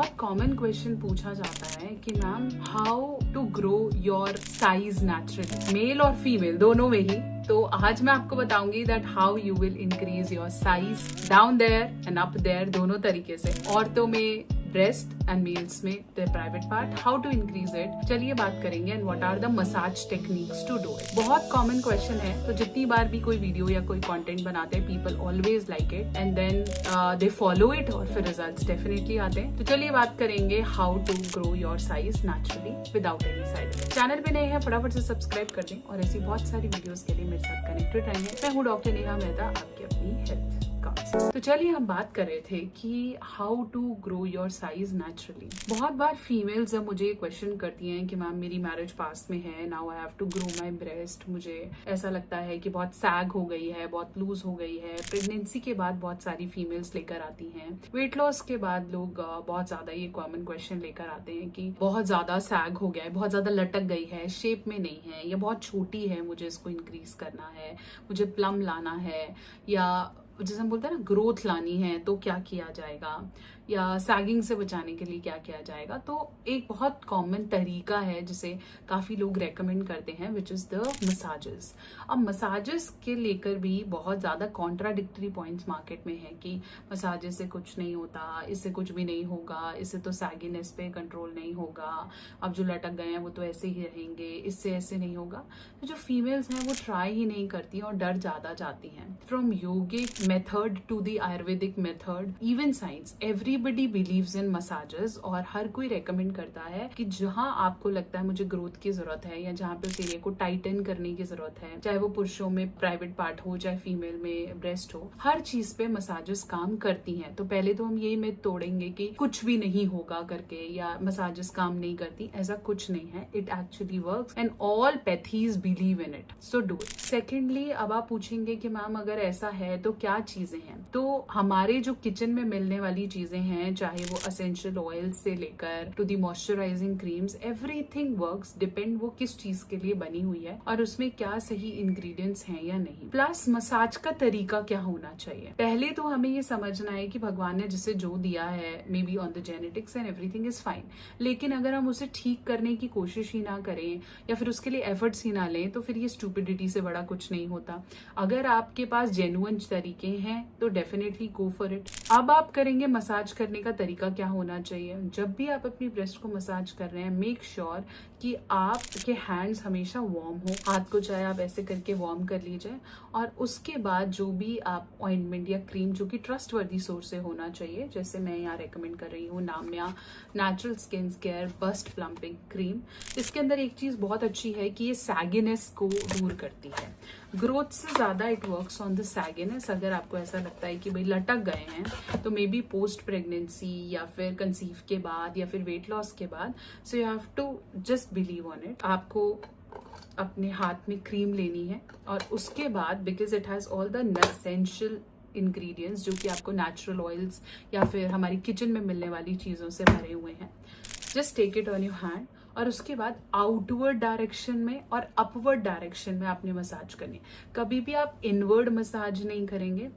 बहुत common question पूछा जाता है कि ma'am how to grow your size naturally, male और फीमेल दोनों में ही। तो आज मैं आपको बताऊंगी that how you will increase your size down there and up there, दोनों तरीके से। औरतों में ब्रेस्ट एंड मेल्स में the private part, how to increase it, चलिए बात करेंगे। And what are the massage techniques to do it. बहुत कॉमन क्वेश्चन है, तो जितनी बार भी कोई वीडियो या कोई कंटेंट बनाते हैं, people always like it and then they follow it और फिर रिजल्ट्स डेफिनेटली आते हैं। तो चलिए बात करेंगे how to grow your size naturally without any side effect. Channel पे नए हैं फटाफट से सब्सक्राइब कर दें और ऐसी बहुत सारी वीडियोस के लिए मेरे साथ कनेक्टेड रहेंगे। मैं हूँ डॉक्टर नेहा मेहता, आपकी अपनी हेल्थ। तो चलिए हम बात कर रहे थे कि how to grow your size naturally. बहुत बार फीमेल्स जब मुझे क्वेश्चन करती हैं कि मैम मेरी मैरिज पास में है, now I have to grow my breast, मुझे ऐसा लगता है कि बहुत सैग हो गई है, बहुत लूज हो गई है। प्रेगनेंसी के बाद बहुत सारी फीमेल्स लेकर आती हैं, वेट लॉस के बाद लोग बहुत ज्यादा ये कॉमन क्वेश्चन लेकर आते हैं कि बहुत ज्यादा सैग हो गया है, बहुत ज्यादा लटक गई है, शेप में नहीं है, या बहुत छोटी है, मुझे इसको इंक्रीज करना है, मुझे प्लम लाना है, या जैसे हम बोलते हैं ना ग्रोथ लानी है, तो क्या किया जाएगा, या सैगिंग से बचाने के लिए क्या किया जाएगा। तो एक बहुत कॉमन तरीका है जिसे काफी लोग रेकमेंड करते हैं, विच इज द मसाजेस। अब मसाजेस के लेकर भी बहुत ज्यादा कॉन्ट्राडिक्टरी पॉइंट्स मार्केट में है कि मसाजेस से कुछ नहीं होता, इससे कुछ भी नहीं होगा, इससे तो सैगिनेस पे कंट्रोल नहीं होगा, अब जो लटक गए हैं वो तो ऐसे ही रहेंगे, इससे ऐसे नहीं होगा। तो जो फीमेल्स हैं वो ट्राई ही नहीं करती और डर ज्यादा जाती हैं। From yogic method to the Ayurvedic method, even science, everybody believes in massages. और हर कोई रेकमेंड करता है कि जहां आपको लगता है मुझे ग्रोथ की जरूरत है, या जहां पे उस एरिया को टाइटन करने की जरूरत है, चाहे वो पुरुषों में प्राइवेट पार्ट हो, चाहे फीमेल में ब्रेस्ट हो, हर चीज पे मसाजेस काम करती हैं। तो पहले तो हम यही मिथ तोड़ेंगे कि कुछ भी नहीं होगा करके, या मसाजेस काम नहीं करती, ऐसा कुछ नहीं है। It actually works and all pathies believe in it, so do it. Secondly, अब आप पूछेंगे कि मैम अगर ऐसा है तो क्या चीजें हैं। तो हमारे जो किचन में मिलने वाली चीजें हैं, चाहे वो असेंशियल ऑयल से लेकर to the moisturising creams, everything works, depend वो किस चीज के लिए बनी हुई है और उसमें क्या सही इंग्रेडिएंट्स हैं या नहीं। प्लस मसाज का तरीका क्या होना चाहिए। पहले तो हमें ये समझना है कि भगवान ने जिसे जो दिया है, may be on the genetics and everything is fine, लेकिन अगर हम उसे ठीक करने की कोशिश ही ना करें या फिर उसके लिए एफर्ट्स ही ना लें, तो फिर ये स्टूपिडिटी से बड़ा कुछ नहीं होता। अगर आपके पास जेन्युइन तरीके हैं तो डेफिनेटली गो फॉर इट। अब आप करेंगे मसाज करने का तरीका क्या होना चाहिए। जब भी आप अपनी ब्रेस्ट को मसाज कर रहे हैं, मेक श्योर कि आपके हैंड्स हमेशा वार्म हो। हाथ को चाहे आप ऐसे करके वार्म कर लीजिए, और उसके बाद जो भी आप ऑइंटमेंट या क्रीम जो कि ट्रस्टवर्दी सोर्स से होना चाहिए, जैसे मैं यहाँ रेकमेंड कर रही हूँ Namya natural skin care bust plumping cream. इसके अंदर एक चीज बहुत अच्छी है कि ये सैगिनेस को दूर करती है। ग्रोथ से ज्यादा इट वर्क्स ऑन द सैगिनेस। अगर आपको ऐसा लगता है कि भाई लटक गए हैं, तो मे बी पोस्ट प्रेगनेंसी या फिर कंसीव के बाद या फिर वेट लॉस के बाद, so you have to just believe on it. आपको अपने हाथ में क्रीम लेनी है और उसके बाद, because it has all the essential ingredients जो कि आपको नेचुरल ऑयल्स या फिर हमारी किचन में मिलने वाली चीजों से भरे हुए हैं, just take it on your hand और उसके बाद आउटवर्ड डायरेक्शन में और अपवर्ड डायरेक्शन में आपने मसाज करनी। कभी भी आप इनवर्ड मसाज नहीं करेंगे,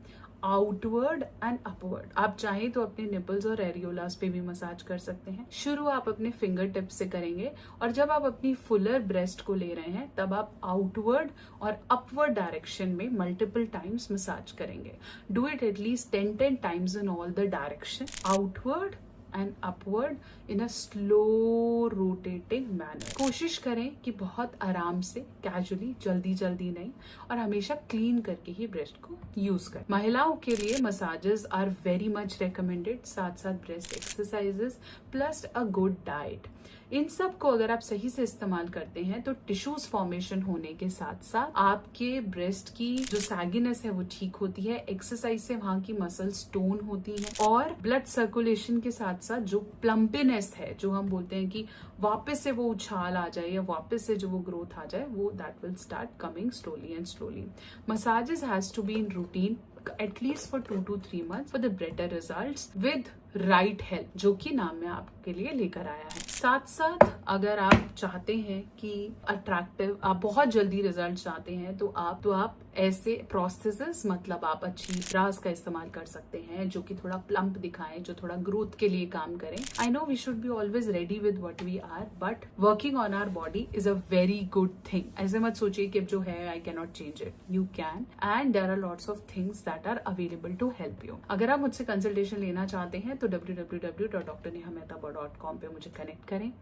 आउटवर्ड एंड अपवर्ड। आप चाहें तो अपने निपल्स और एरियोलास पे भी मसाज कर सकते हैं। शुरू आप अपने फिंगर टिप्स से करेंगे और जब आप अपनी फुलर ब्रेस्ट को ले रहे हैं, तब आप आउटवर्ड और अपवर्ड डायरेक्शन में मल्टीपल टाइम्स मसाज करेंगे। Do it at least 10 times in all the direction, outward and upward in a slow rotating manner. कोशिश करें कि बहुत आराम से, कैजुअली, जल्दी जल्दी नहीं, और हमेशा क्लीन करके ही ब्रेस्ट को यूज करें। महिलाओं के लिए massages are very much recommended, साथ साथ breast exercises plus a good diet. इन सब को अगर आप सही से इस्तेमाल करते हैं तो टिश्यूज फॉर्मेशन होने के साथ साथ आपके ब्रेस्ट की जो सैगिनेस है वो ठीक होती है। एक्सरसाइज से वहां की मसल्स टोन होती हैं और ब्लड सर्कुलेशन के साथ साथ जो प्लम्पीनेस है, जो हम बोलते हैं कि वापस से वो उछाल आ जाए या वापस से जो वो ग्रोथ आ जाए, वो that will start coming slowly and slowly. Massages has to be in routine at least for 2 to 3 months for the better results with right help, जो कि नाम मैं आपके लिए लेकर आया है। साथ साथ अगर आप चाहते हैं कि अट्रैक्टिव, आप बहुत जल्दी रिजल्ट चाहते हैं, तो आप ऐसे प्रोस्थेसिस, मतलब आप अच्छी ब्रास का इस्तेमाल कर सकते हैं जो कि थोड़ा प्लम्प दिखाएं, जो थोड़ा ग्रोथ के लिए काम करें। I know we should be always ready with what we are, but working on our body is a very good thing. ऐसे मत सोचिए कि जो है I can not change it, you can, and there are lots of things that are available to help you. अगर आप मुझसे consultation लेना चाहते हैं तो www.drnehamehta.com पे मुझे कनेक्ट करें।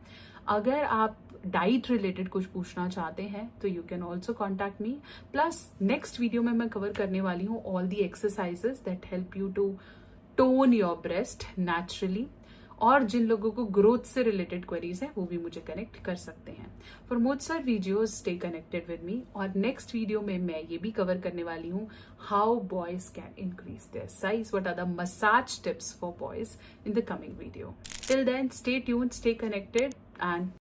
अगर आप डाइट रिलेटेड कुछ पूछना चाहते हैं तो you can also contact me. Plus next video में मैं कवर करने वाली हूँ all the exercises that help you to tone your breast naturally. और जिन लोगों को ग्रोथ से रिलेटेड क्वेरीज है वो भी मुझे कनेक्ट कर सकते हैं। For more sir videos stay connected with me. और नेक्स्ट वीडियो में मैं ये भी कवर करने वाली हूँ how boys can increase their size, what are the massage tips for boys in the coming video. Till then stay tuned, stay connected, and